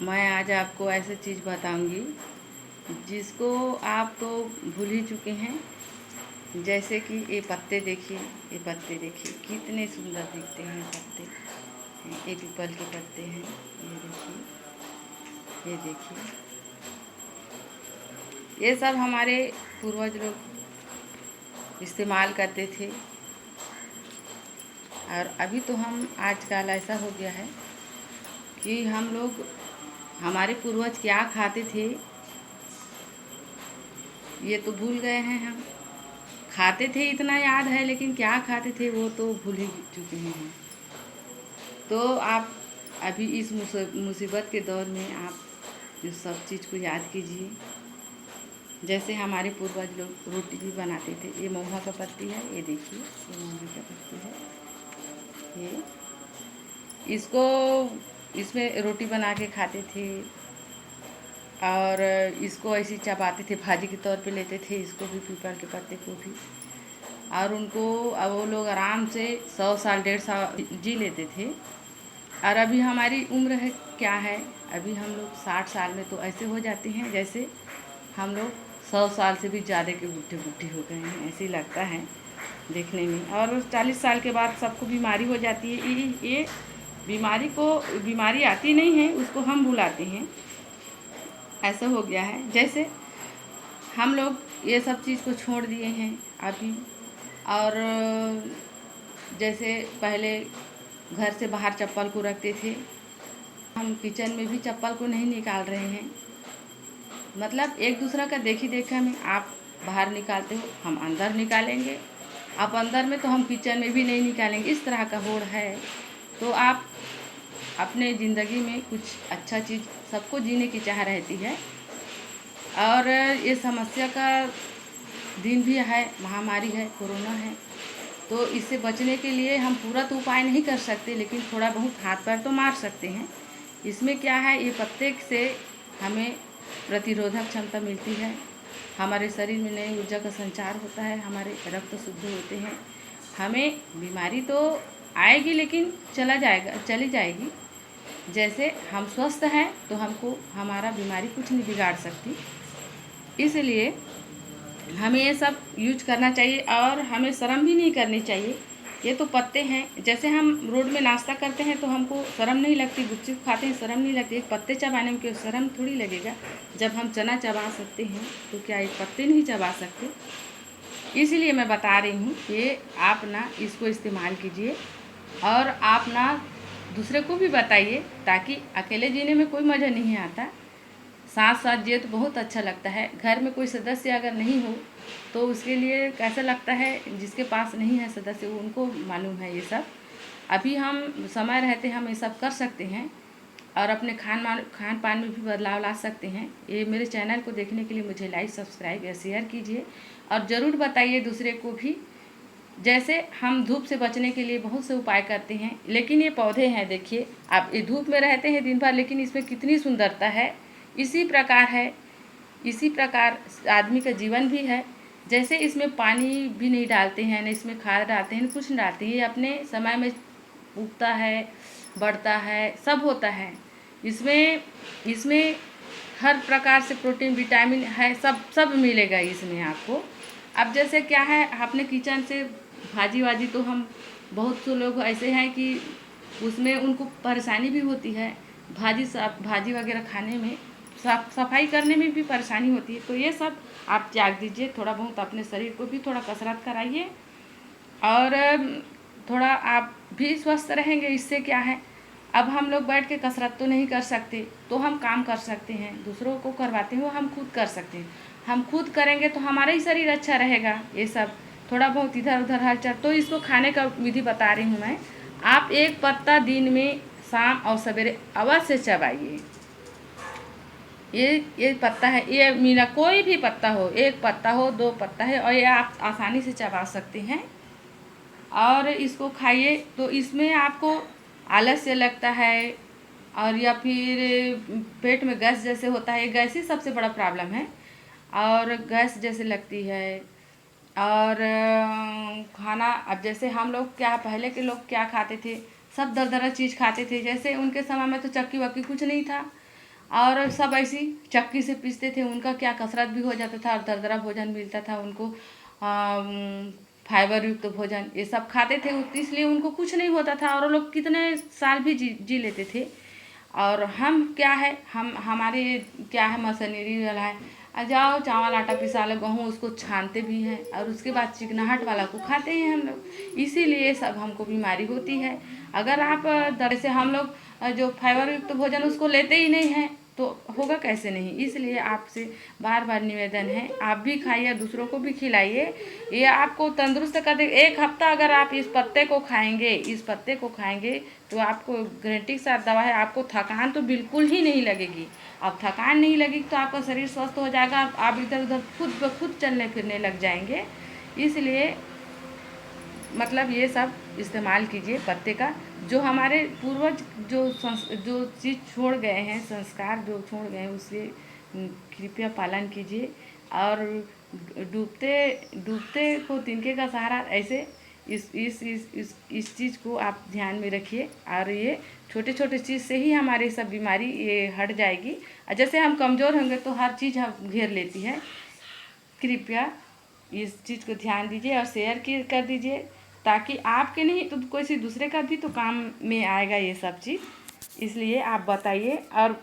मैं आज आपको ऐसी चीज़ बताऊंगी जिसको आप तो भूल ही चुके हैं। जैसे कि ये पत्ते देखिए, कितने सुंदर दिखते हैं पत्ते। ये पीपल के पत्ते हैं, ये देखिए, ये सब हमारे पूर्वज लोग इस्तेमाल करते थे। और अभी तो हम आजकल ऐसा हो गया है कि हम लोग, हमारे पूर्वज क्या खाते थे ये तो भूल गए हैं। हम खाते थे इतना याद है, लेकिन क्या खाते थे वो तो भूल ही चुके हैं। तो आप अभी इस मुसीबत के दौर में आप इस सब चीज़ को याद कीजिए। जैसे हमारे पूर्वज लोग रोटी भी बनाते थे। ये महुआ का पत्ती है, ये देखिए, ये महुआ का पत्ती है। ये इसको इसमें रोटी बना के खाते थे और इसको ऐसे चबाते थे, भाजी के तौर पे लेते थे इसको भी, पीपल के पत्ते को भी। और उनको, अब वो लोग आराम से 100 साल 150 जी लेते थे। और अभी हमारी उम्र है क्या है, अभी हम लोग 60 साल में तो ऐसे हो जाते हैं जैसे हम लोग 100 साल से भी ज़्यादा के बूढ़े हो गए हैं, ऐसे ही लगता है देखने में। और 40 साल के बाद सबको बीमारी हो जाती है। ये बीमारी आती नहीं है, उसको हम बुलाते हैं। ऐसा हो गया है जैसे हम लोग ये सब चीज़ को छोड़ दिए हैं अभी। और जैसे पहले घर से बाहर चप्पल को रखते थे, हम किचन में भी चप्पल को नहीं निकाल रहे हैं। मतलब एक दूसरा का देखी देखा में आप बाहर निकालते हो, हम अंदर निकालेंगे। आप अंदर में तो हम किचन में भी नहीं निकालेंगे, इस तरह का होड़ है। तो आप अपने ज़िंदगी में कुछ अच्छा चीज़, सबको जीने की चाह रहती है। और ये समस्या का दिन भी है, महामारी है, कोरोना है। तो इससे बचने के लिए हम पूरा तो उपाय नहीं कर सकते, लेकिन थोड़ा बहुत हाथ पैर तो मार सकते हैं। इसमें क्या है, ये पत्ते से हमें प्रतिरोधक क्षमता मिलती है, हमारे शरीर में नई ऊर्जा का संचार होता है, हमारे रक्त शुद्ध होते हैं। हमें बीमारी तो आएगी लेकिन चली जाएगी। जैसे हम स्वस्थ हैं तो हमको हमारा बीमारी कुछ नहीं बिगाड़ सकती। इसलिए हमें ये सब यूज करना चाहिए और हमें शर्म भी नहीं करनी चाहिए। ये तो पत्ते हैं, जैसे हम रोड में नाश्ता करते हैं तो हमको शर्म नहीं लगती, गुपचुप खाते हैं शर्म नहीं लगती। एक पत्ते चबाने में क्यों शर्म थोड़ी लगेगा। जब हम चना चबा सकते हैं तो क्या एक पत्ते नहीं चबा सकते। इसीलिए मैं बता रही हूँ कि आप ना इसको इस्तेमाल कीजिए और आप ना दूसरे को भी बताइए, ताकि अकेले जीने में कोई मज़ा नहीं आता, साथ साथ जिए तो बहुत अच्छा लगता है। घर में कोई सदस्य अगर नहीं हो तो उसके लिए कैसा लगता है, जिसके पास नहीं है सदस्य उनको मालूम है ये सब। अभी हम समय रहते हम ये सब कर सकते हैं और अपने खान पान में भी बदलाव ला सकते हैं। ये मेरे चैनल को देखने के लिए मुझे लाइक, सब्सक्राइब या शेयर कीजिए और ज़रूर बताइए दूसरे को भी। जैसे हम धूप से बचने के लिए बहुत से उपाय करते हैं, लेकिन ये पौधे हैं, देखिए आप, ये धूप में रहते हैं दिन भर, लेकिन इसमें कितनी सुंदरता है। इसी प्रकार आदमी का जीवन भी है। जैसे इसमें पानी भी नहीं डालते हैं, न इसमें खाद डालते हैं, कुछ नहीं डालते हैं, ये अपने समय में उगता है, बढ़ता है, सब होता है। इसमें हर प्रकार से प्रोटीन, विटामिन है, सब मिलेगा इसमें आपको। अब जैसे क्या है, अपने किचन से भाजी वाजी तो हम, बहुत से लोग ऐसे हैं कि उसमें उनको परेशानी भी होती है, भाजी वगैरह खाने में, सफाई करने में भी परेशानी होती है। तो ये सब आप त्याग दीजिए, थोड़ा बहुत अपने शरीर को भी थोड़ा कसरत कराइए और थोड़ा आप भी स्वस्थ रहेंगे। इससे क्या है, अब हम लोग बैठ के कसरत तो नहीं कर सकते, तो हम काम कर सकते हैं, दूसरों को करवाते हैं वो हम खुद कर सकते हैं। हम खुद करेंगे तो हमारा ही शरीर अच्छा रहेगा। ये सब थोड़ा बहुत इधर उधर हलचल, तो इसको खाने का विधि बता रही हूँ मैं। आप एक पत्ता दिन में शाम और सवेरे अवश्य चबाइए। ये पत्ता है, ये मीना कोई भी पत्ता हो, एक पत्ता हो, 2 पत्ता है, और ये आप आसानी से चबा सकते हैं और इसको खाइए। तो इसमें आपको आलस्य लगता है और या फिर पेट में गैस जैसे होता है, गैस ही सबसे बड़ा प्रॉब्लम है, और गैस जैसे लगती है। और खाना, अब जैसे हम लोग क्या, पहले के लोग क्या खाते थे, सब दरदरा चीज़ खाते थे। जैसे उनके समय में तो चक्की वक्की कुछ नहीं था और सब ऐसी चक्की से पीसते थे। उनका क्या कसरत भी हो जाता था और दरदरा भोजन मिलता था उनको। फाइबर युक्त भोजन ये सब खाते थे, इसलिए उनको कुछ नहीं होता था और वो लोग कितने साल भी जी लेते थे। और हम क्या है, हमारे क्या है, मशीनरी वाला है। जाओ चावल आटा पिसा लो, गेहूँ उसको छानते भी हैं और उसके बाद चिकनाहट वाला को खाते हैं हम लोग। इसीलिए सब हमको बीमारी होती है। अगर आप दर से हम लोग जो फाइबर युक्त भोजन उसको लेते ही नहीं हैं तो होगा कैसे नहीं। इसलिए आपसे बार बार निवेदन है, आप भी खाइए, दूसरों को भी खिलाइए। ये आपको तंदुरुस्त कर दे। 1 हफ्ता अगर आप इस पत्ते को खाएंगे तो आपको गारंटी के साथ दवा है, आपको थकान तो बिल्कुल ही नहीं लगेगी। अब थकान नहीं लगेगी तो आपका शरीर स्वस्थ हो जाएगा, आप इधर उधर खुद ब खुद चलने फिरने लग जाएंगे। इसलिए मतलब ये सब इस्तेमाल कीजिए पत्ते का। जो हमारे पूर्वज जो चीज़ छोड़ गए हैं, संस्कार जो छोड़ गए हैं, उससे कृपया पालन कीजिए। और डूबते डूबते को तिनके का सहारा, ऐसे इस चीज़ को आप ध्यान में रखिए। और ये छोटे छोटे चीज़ से ही हमारी सब बीमारी ये हट जाएगी। जैसे हम कमज़ोर होंगे तो हर चीज़ हम घेर लेती है। कृपया इस चीज़ को ध्यान दीजिए और शेयर कर दीजिए, ताकि आपके नहीं तो किसी दूसरे का भी तो काम में आएगा ये सब चीज़। इसलिए आप बताइए। और